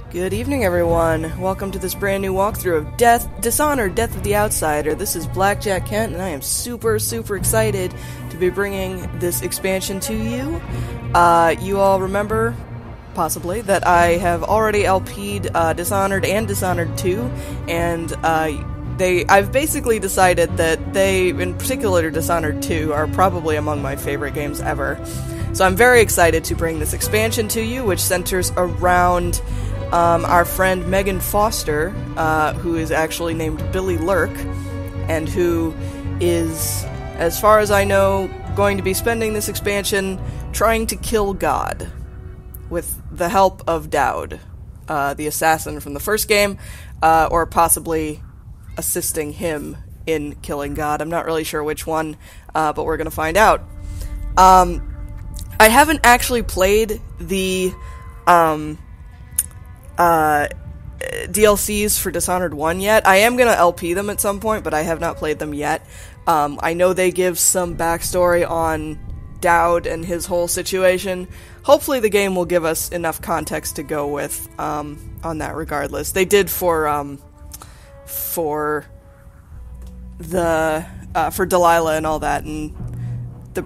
Good evening, everyone. Welcome to this brand new walkthrough of Dishonored, Death of the Outsider. This is Blackjack Kent, and I am super excited to be bringing this expansion to you. You all remember, possibly, that I have already LP'd Dishonored and Dishonored 2, and I've basically decided that they, in particular Dishonored 2, are probably among my favorite games ever. So I'm very excited to bring this expansion to you, which centers around our friend Megan Foster, who is actually named Billie Lurk, and who is, as far as I know, going to be spending this expansion trying to kill God, with the help of Daud, the assassin from the first game, or possibly assisting him in killing God. I'm not really sure which one, but we're going to find out. I haven't actually played the DLCs for Dishonored 1 yet. I am going to LP them at some point, but I have not played them yet. I know they give some backstory on Daud and his whole situation. Hopefully the game will give us enough context to go with on that regardless. They did for Delilah and all that, and the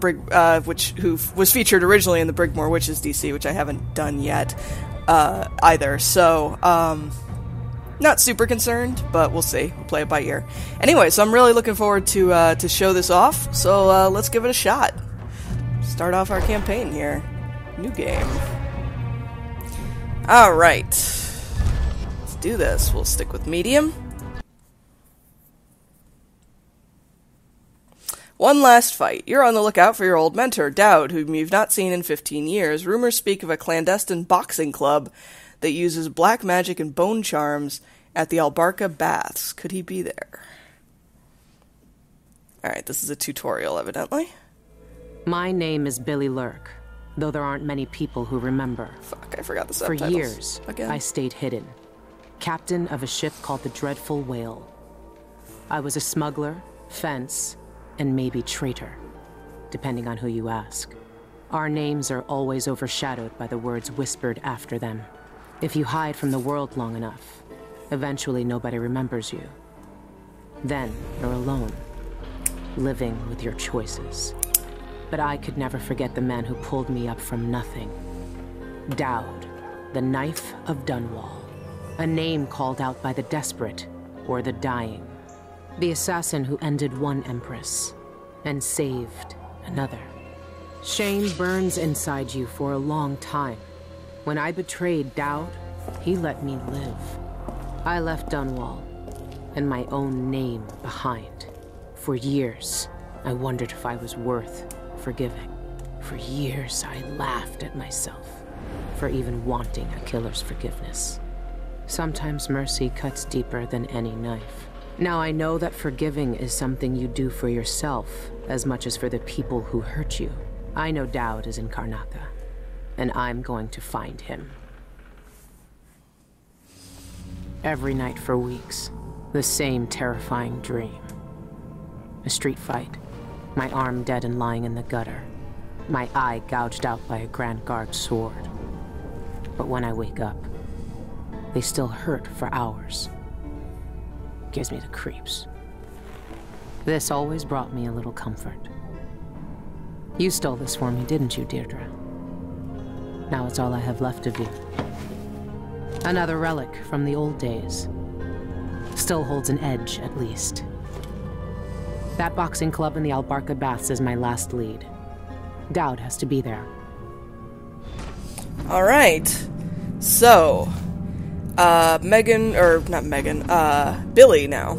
who was featured originally in the Brigmore Witches DC, which I haven't done yet either. So not super concerned, but we'll see. We'll play it by ear. Anyway, so I'm really looking forward to show this off. So let's give it a shot. Start off our campaign here. New game. All right, let's do this. We'll stick with medium. One last fight. You're on the lookout for your old mentor, Daud, whom you've not seen in 15 years. Rumors speak of a clandestine boxing club that uses black magic and bone charms at the Albarca Baths. Could he be there? Alright, this is a tutorial, evidently. My name is Billie Lurk, though there aren't many people who remember. Fuck, I forgot the subtitles. For years, again. I stayed hidden. Captain of a ship called the Dreadful Whale. I was a smuggler, fence, and maybe traitor, depending on who you ask. Our names are always overshadowed by the words whispered after them. If you hide from the world long enough, eventually nobody remembers you. Then you're alone, living with your choices. But I could never forget the man who pulled me up from nothing. Daud, the Knife of Dunwall. A name called out by the desperate or the dying. The assassin who ended one empress and saved another. Shame burns inside you for a long time. When I betrayed Daud, he let me live. I left Dunwall and my own name behind. For years, I wondered if I was worth forgiving. For years, I laughed at myself for even wanting a killer's forgiveness. Sometimes mercy cuts deeper than any knife. Now I know that forgiving is something you do for yourself as much as for the people who hurt you. I know Daud is in Karnaca, and I'm going to find him. Every night for weeks, the same terrifying dream. A street fight, my arm dead and lying in the gutter, my eye gouged out by a Grand Guard sword. But when I wake up, they still hurt for hours. Gives me the creeps. This always brought me a little comfort. You stole this for me, didn't you, Deirdre? Now it's all I have left of you. Another relic from the old days. Still holds an edge, at least. That boxing club in the Albarca Baths is my last lead. Daud has to be there. Alright. So, Billie now.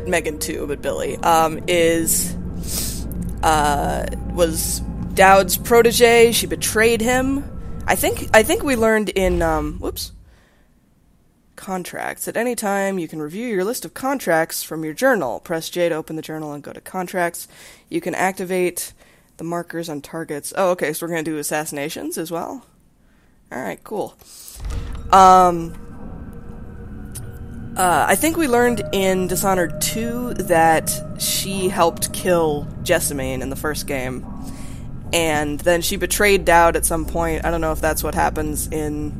Megan too, but Billie, was Daud's protege. She betrayed him. I think we learned in, contracts. At any time, you can review your list of contracts from your journal. Press J to open the journal and go to contracts. You can activate the markers on targets. Oh, okay, so we're going to do assassinations as well? Alright, cool. I think we learned in Dishonored 2 that she helped kill Jessamine in the first game. And then she betrayed Daud at some point. I don't know if that's what happens in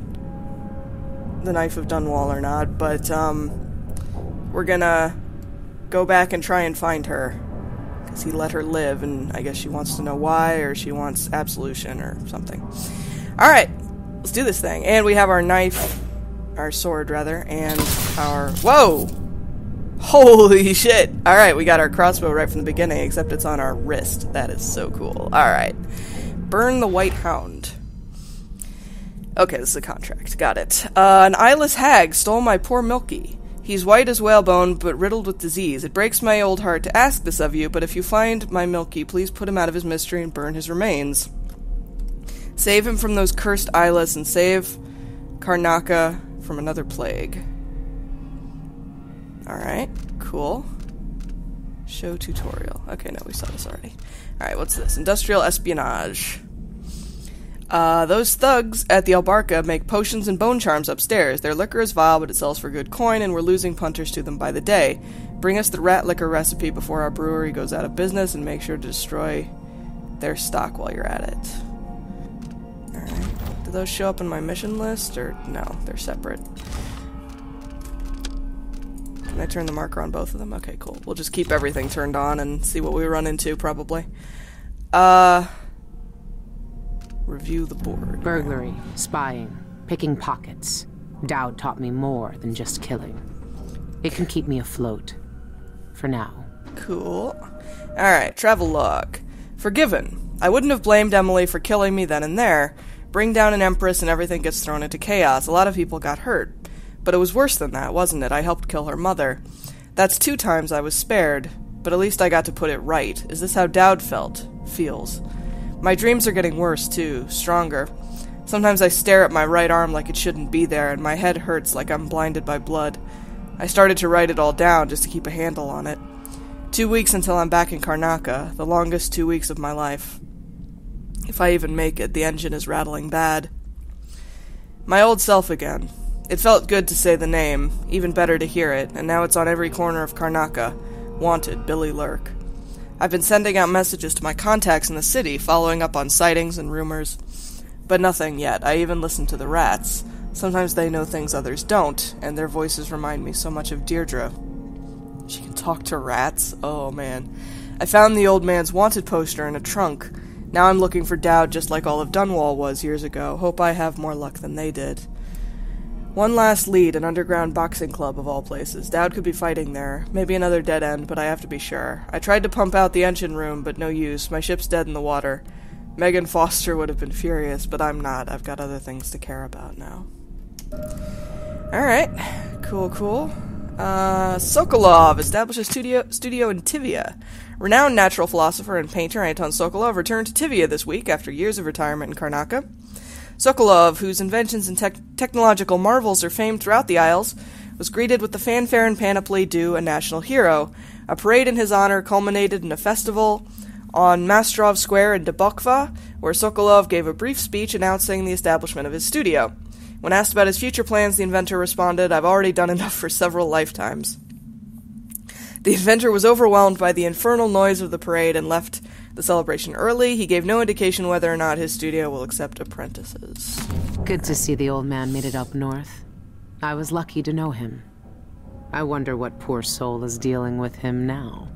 the Knife of Dunwall or not, but we're gonna go back and try and find her. Because he let her live, and I guess she wants to know why, or she wants absolution or something. Alright, let's do this thing. And we have our knife, our sword rather, and our... Whoa! Holy shit! Alright, we got our crossbow right from the beginning, except it's on our wrist. That is so cool. Alright. Burn the White Hound. Okay, this is a contract. Got it. An eyeless hag stole my poor Milky. He's white as whalebone, but riddled with disease. It breaks my old heart to ask this of you, but if you find my Milky, please put him out of his misery and burn his remains. Save him from those cursed eyeless, and save Karnaca from another plague. Alright, cool. Show tutorial. Okay, no, we saw this already. Alright, what's this? Industrial espionage. Those thugs at the Albarca make potions and bone charms upstairs. Their liquor is vile, but it sells for good coin, and we're losing punters to them by the day. Bring us the rat liquor recipe before our brewery goes out of business, and make sure to destroy their stock while you're at it. Alright. Do those show up in my mission list, or no? They're separate. Can I turn the marker on both of them? Okay, cool. We'll just keep everything turned on and see what we run into, probably. Review the board. Burglary, spying, picking pockets. Daud taught me more than just killing. It can keep me afloat. For now. Cool. Alright, travel log. Forgiven. I wouldn't have blamed Emily for killing me then and there. Bring down an empress and everything gets thrown into chaos. A lot of people got hurt. But it was worse than that, wasn't it? I helped kill her mother. That's 2 times I was spared. But at least I got to put it right. Is this how Daud feels? My dreams are getting worse, too. Stronger. Sometimes I stare at my right arm like it shouldn't be there, and my head hurts like I'm blinded by blood. I started to write it all down just to keep a handle on it. 2 weeks until I'm back in Karnaca, the longest 2 weeks of my life. If I even make it, the engine is rattling bad. My old self again. It felt good to say the name, even better to hear it, and now it's on every corner of Karnaca. Wanted, Billie Lurk. I've been sending out messages to my contacts in the city, following up on sightings and rumors. But nothing yet. I even listen to the rats. Sometimes they know things others don't, and their voices remind me so much of Deirdre. She can talk to rats? Oh, man. I found the old man's wanted poster in a trunk. Now I'm looking for Daud just like all of Dunwall was years ago. Hope I have more luck than they did. One last lead, an underground boxing club of all places. Daud could be fighting there. Maybe another dead end, but I have to be sure. I tried to pump out the engine room, but no use. My ship's dead in the water. Megan Foster would have been furious, but I'm not. I've got other things to care about now. Alright. Cool. Sokolov establishes studio in Tivia. Renowned natural philosopher and painter Anton Sokolov returned to Tivia this week after years of retirement in Karnaca. Sokolov, whose inventions and technological marvels are famed throughout the Isles, was greeted with the fanfare and panoply due a national hero. A parade in his honor culminated in a festival on Mastrov Square in Dubokva, where Sokolov gave a brief speech announcing the establishment of his studio. When asked about his future plans, the inventor responded, "I've already done enough for several lifetimes." The inventor was overwhelmed by the infernal noise of the parade and left the celebration early. He gave no indication whether or not his studio will accept apprentices. Good to see the old man made it up north. I was lucky to know him. I wonder what poor soul is dealing with him now.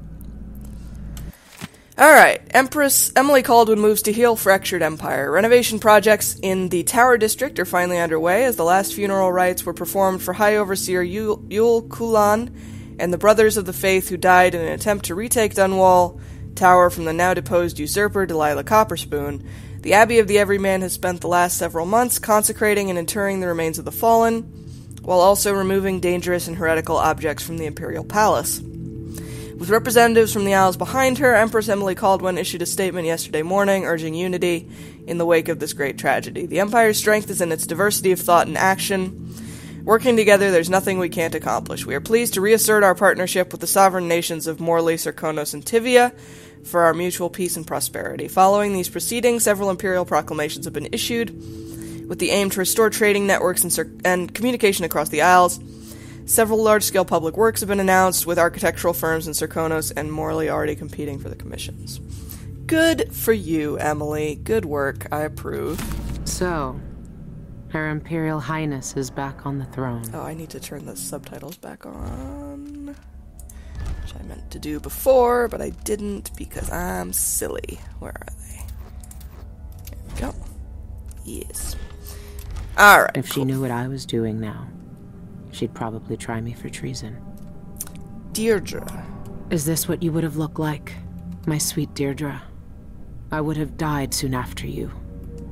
Alright, Empress Emily Kaldwin moves to heal fractured empire. Renovation projects in the Tower District are finally underway as the last funeral rites were performed for High Overseer Yul Kulan and the Brothers of the Faith who died in an attempt to retake Dunwall Tower from the now-deposed usurper Delilah Copperspoon. The Abbey of the Everyman has spent the last several months consecrating and interring the remains of the fallen, while also removing dangerous and heretical objects from the Imperial Palace. With representatives from the Isles behind her, Empress Emily Kaldwin issued a statement yesterday morning urging unity in the wake of this great tragedy. The Empire's strength is in its diversity of thought and action. Working together, there's nothing we can't accomplish. We are pleased to reassert our partnership with the sovereign nations of Morley, Serkonos, and Tivia for our mutual peace and prosperity. Following these proceedings, several imperial proclamations have been issued with the aim to restore trading networks and communication across the Isles. Several large-scale public works have been announced, with architectural firms in Serkonos and Morley already competing for the commissions. Good for you, Emily. Good work. I approve. So, Her Imperial Highness is back on the throne. Oh, I need to turn the subtitles back on. Which I meant to do before, but I didn't because I'm silly. Where are they? There we go. Yes. Alright. If she knew what I was doing now, she'd probably try me for treason. Deirdre. Is this what you would have looked like, my sweet Deirdre? I would have died soon after you,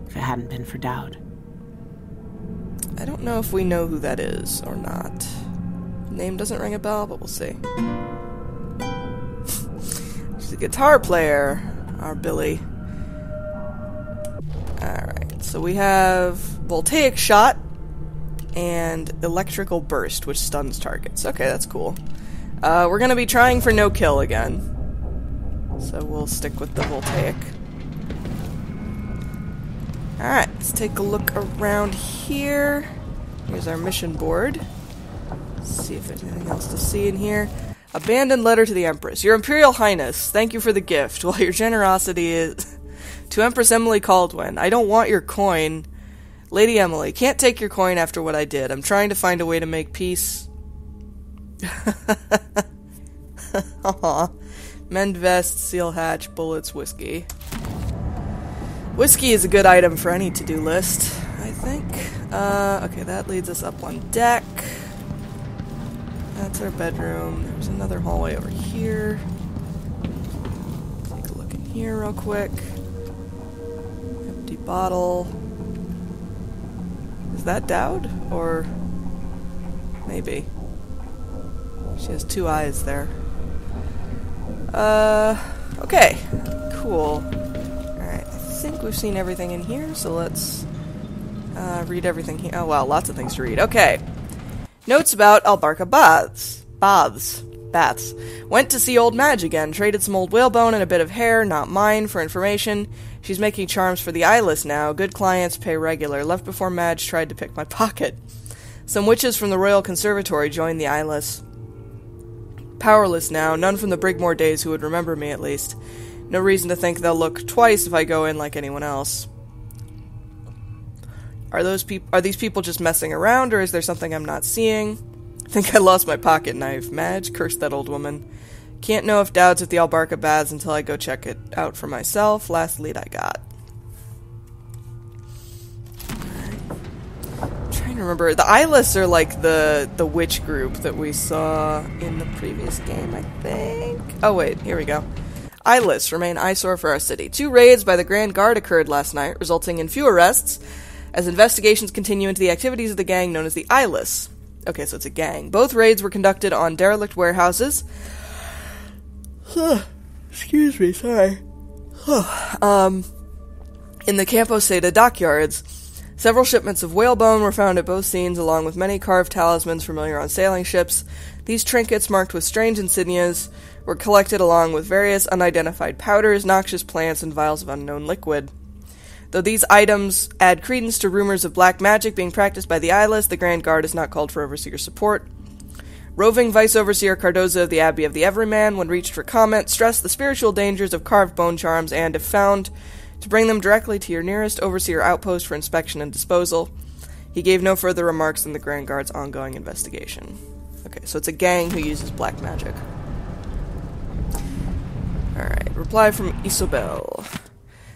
if it hadn't been for Daud. I don't know if we know who that is or not. Name doesn't ring a bell, but we'll see. She's a guitar player, our Billie. Alright, so we have Voltaic Shot and Electrical Burst, which stuns targets. Okay, that's cool. We're gonna be trying for no kill again. So we'll stick with the Voltaic. Alright, let's take a look around here. Here's our mission board. Let's see if there's anything else to see in here. Abandoned letter to the Empress. Your Imperial Highness, thank you for the gift. While your generosity is... to Empress Emily Caldwin, I don't want your coin. Lady Emily, can't take your coin after what I did. I'm trying to find a way to make peace. Aw. Mend vest, seal hatch, bullets, whiskey. Whiskey is a good item for any to-do list, I think. Okay, that leads us up on deck. That's our bedroom. There's another hallway over here. Take a look in here real quick. Empty bottle. Is that Daud? Or... maybe. She has two eyes there. Okay. Cool. Alright, I think we've seen everything in here, so let's read everything here. Oh, wow, lots of things to read. Okay. Notes about Albarca Baths. Went to see old Madge again. Traded some old whalebone and a bit of hair, not mine, for information. She's making charms for the eyeless now. Good clients, pay regular. Left before Madge tried to pick my pocket. Some witches from the Royal Conservatory joined the eyeless. Powerless now, none from the Brigmore days who would remember me, at least. No reason to think they'll look twice if I go in like anyone else. Are these people just messing around, or is there something I'm not seeing? I think I lost my pocket knife. Madge, cursed that old woman. Can't know if Daud's at the Albarca Baths until I go check it out for myself. Last lead I got. I remember the eyeless are like the witch group that we saw in the previous game, I think. Oh wait, here we go. Eyeless remain eyesore for our city. 2 raids by the Grand Guard occurred last night, resulting in few arrests, as investigations continue into the activities of the gang known as the Eyeless. Okay, so it's a gang. Both raids were conducted on derelict warehouses. Excuse me, sorry. In the Campo Seda dockyards. Several shipments of whalebone were found at both scenes, along with many carved talismans familiar on sailing ships. These trinkets, marked with strange insignias, were collected along with various unidentified powders, noxious plants, and vials of unknown liquid. Though these items add credence to rumors of black magic being practiced by the eyeless, the Grand Guard has not called for overseer support. Roving Vice-Overseer Cardoza of the Abbey of the Everyman, when reached for comment, stressed the spiritual dangers of carved bone charms and, if found, to bring them directly to your nearest overseer outpost for inspection and disposal. He gave no further remarks than the Grand Guard's ongoing investigation. Okay, so it's a gang who uses black magic. Alright, reply from Isobel.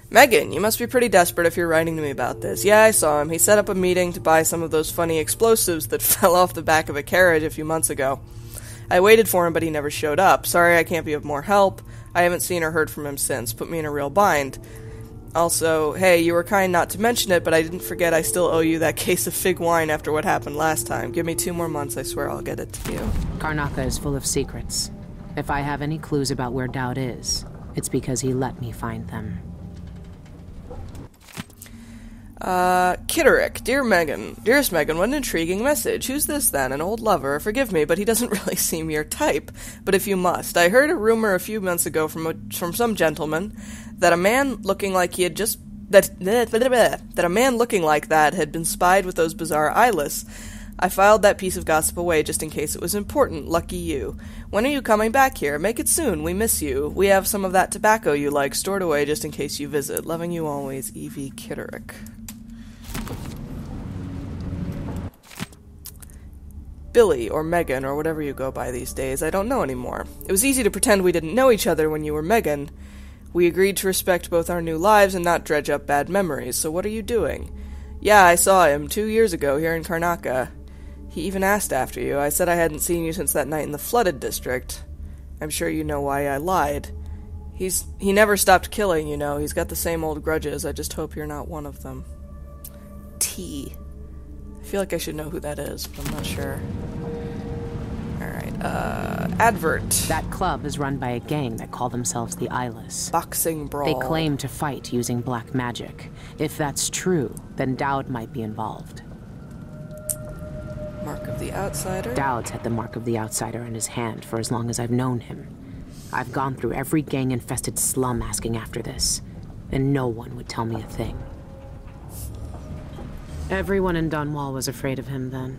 Megan, you must be pretty desperate if you're writing to me about this. Yeah, I saw him. He set up a meeting to buy some of those funny explosives that fell off the back of a carriage a few months ago. I waited for him, but he never showed up. Sorry I can't be of more help. I haven't seen or heard from him since. Put me in a real bind. Also, hey, you were kind not to mention it, but I didn't forget I still owe you that case of fig wine after what happened last time. Give me 2 more months, I swear I'll get it to you. Karnaca is full of secrets. If I have any clues about where Daud is, it's because he let me find them. Kitterick, Dearest Megan, what an intriguing message. Who's this then? An old lover? Forgive me, but he doesn't really seem your type. But if you must, I heard a rumor a few months ago from some gentleman that a man looking like he had just... that a man looking like that had been spied with those bizarre eyeless. I filed that piece of gossip away just in case it was important. Lucky you. When are you coming back here? Make it soon. We miss you. We have some of that tobacco you like stored away just in case you visit. Loving you always, Evie Kitterick. Billie, or Megan, or whatever you go by these days. I don't know anymore. It was easy to pretend we didn't know each other when you were Megan. We agreed to respect both our new lives and not dredge up bad memories, so what are you doing? Yeah, I saw him 2 years ago here in Karnaca. He even asked after you. I said I hadn't seen you since that night in the flooded district. I'm sure you know why I lied. He never stopped killing, you know. He's got the same old grudges. I just hope you're not one of them. T. I feel like I should know who that is, but I'm not sure. Alright, advert. That club is run by a gang that call themselves the Eyeless. Boxing brawl. They claim to fight using black magic. If that's true, then Daud might be involved. Mark of the Outsider. Daud's had the Mark of the Outsider in his hand for as long as I've known him. I've gone through every gang-infested slum asking after this, and no one would tell me a thing. Everyone in Dunwall was afraid of him then,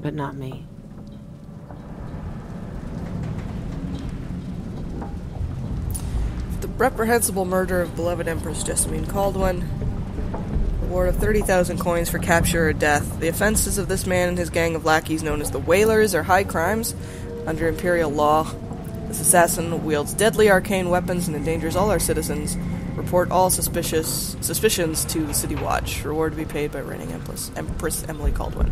but not me. The reprehensible murder of beloved Empress Jessamine Caldwin. Reward of 30,000 coins for capture or death. The offenses of this man and his gang of lackeys known as the Whalers are high crimes under Imperial law. This assassin wields deadly arcane weapons and endangers all our citizens. Report all suspicions to the City Watch. Reward to be paid by reigning Empress Emily Caldwin.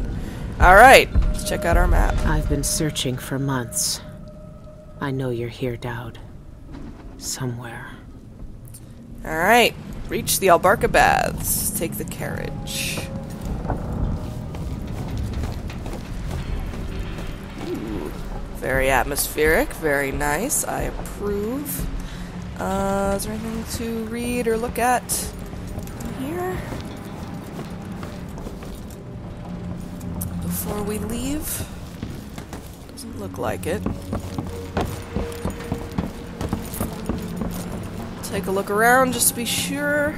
Alright, let's check out our map. I've been searching for months. I know you're here, Daud. Somewhere. Alright, reach the Albarca Baths. Take the carriage. Ooh, very atmospheric, very nice. I approve. Is there anything to read or look at here? Before we leave? Doesn't look like it. Take a look around just to be sure.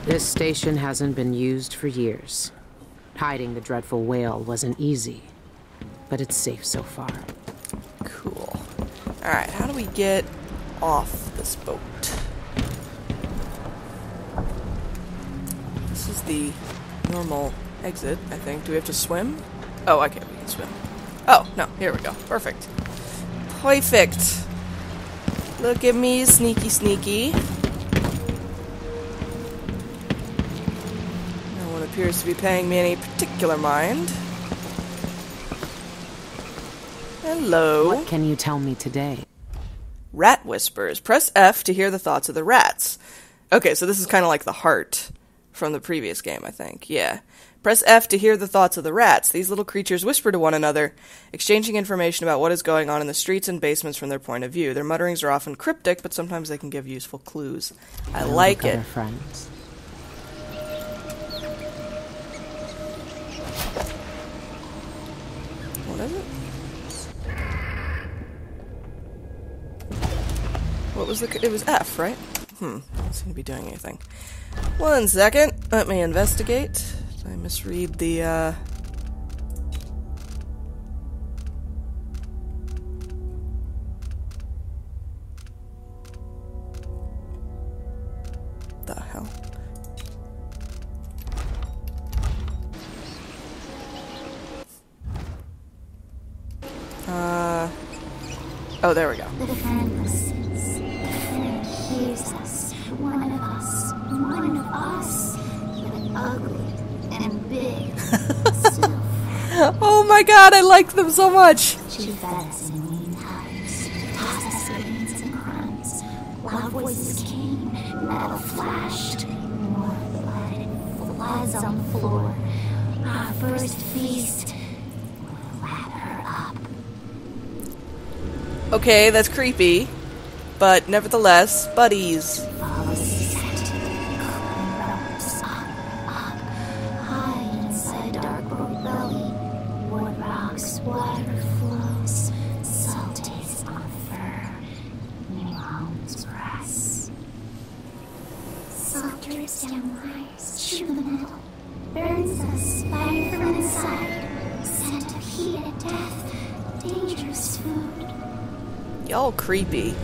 This station hasn't been used for years. Hiding the dreadful whale wasn't easy, but it's safe so far. Cool. Alright, how do we get off this boat? This is the normal exit, I think. Do we have to swim? Oh, okay, we can swim. Oh, no, here we go. Perfect. Perfect. Look at me, sneaky sneaky. No one appears to be paying me any particular mind. Hello. What can you tell me today? Rat whispers. Press F to hear the thoughts of the rats. Okay, so this is kind of like the heart from the previous game, I think. Yeah. Press F to hear the thoughts of the rats. These little creatures whisper to one another, exchanging information about what is going on in the streets and basements from their point of view. Their mutterings are often cryptic, but sometimes they can give useful clues. I like it. Friends. What is it? What was it was F, right? Don't seem to be doing anything. 1 second. Let me investigate. Did I misread the, the hell? Oh, there we go. The friend listens. The friend hears us. One of us. But ugly and big. Oh my god, I like them so much! She fed us in mean times. Tossed us beans and crumbs. Loud voices came. Metal flashed. More blood. Floods on the floor. Our first feast. We'll wrap her up. Okay, that's creepy. But nevertheless, buddies. Follow scent. Climb ropes. Up. Hide inside dark oak belly. Wood rocks, water flows. Salt taste on fur. New homes grass. Salt drips down wires. Chew the metal. Burns us. Fire from inside. Scent of heat and death. Dangerous food. Y'all creepy.